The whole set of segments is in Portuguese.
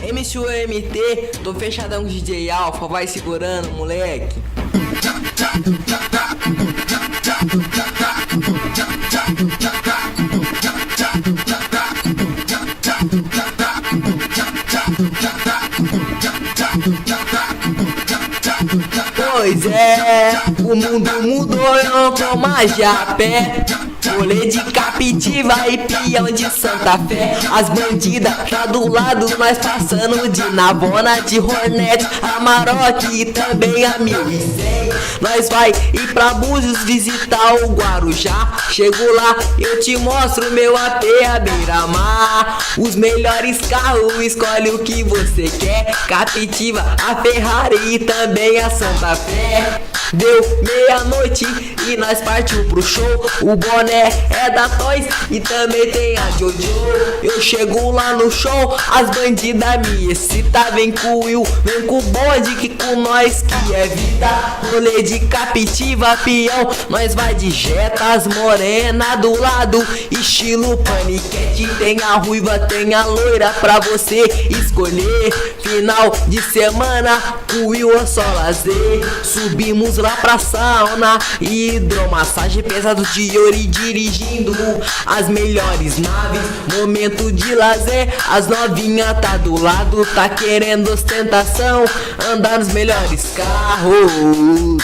MC UMT, tô fechadão com DJ Alpha, vai segurando, moleque. Pois é, o mundo mudou, eu não tô mais de a pé. Rolê de Captiva e peão de Santa Fé. As bandidas tá do lado, nós passando de Navona, de Hornet, Amarok e também a 1100. Nós vai ir pra Búzios visitar o Guarujá. Chego lá, eu te mostro meu AP, a beira-mar. Os melhores carros, escolhe o que você quer. Captiva, a Ferrari e também a Santa Fé. Deu meia-noite e nós partiu pro show. O boné é da Toys e também tem a Jojo. Eu chego lá no show, as bandidas me excita. Vem com o Will, vem com o bonde que com nós que é vida. Rolê de Captiva, peão, nós vai de Jetas morena do lado, estilo paniquete. Tem a ruiva, tem a loira pra você escolher. Final de semana, com o Will é só lazer. Subimos lá pra sauna, hidromassagem pesado de Yori dirigindo as melhores naves. Momento de lazer, as novinhas tá do lado, tá querendo ostentação, andar nos melhores carros.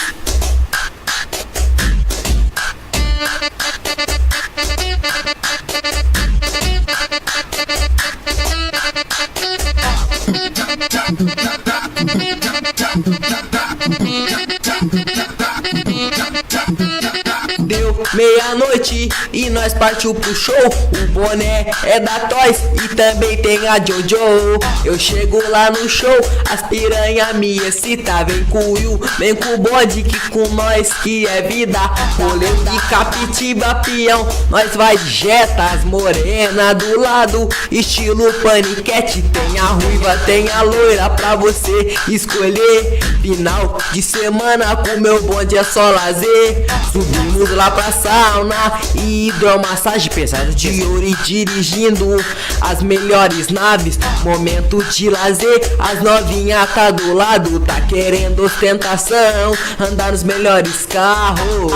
Deu meia-noite e nós partiu pro show. O boné é da Toys e também tem a Jojo. Eu chego lá no show, as piranha me excita. Vem com o Will, vem com o bonde que com nós que é vida. Rolê de Captiva, peão, nós vai de Jetas morena do lado, estilo paniquete. Tem a ruiva, tem a loira pra você escolher. Final de semana com meu bonde é só lazer. Subimos lá pra sauna, hidromassagem pesado de Yori dirigindo as melhores naves. Momento de lazer, as novinhas tá do lado, tá querendo ostentação, andar nos melhores carros.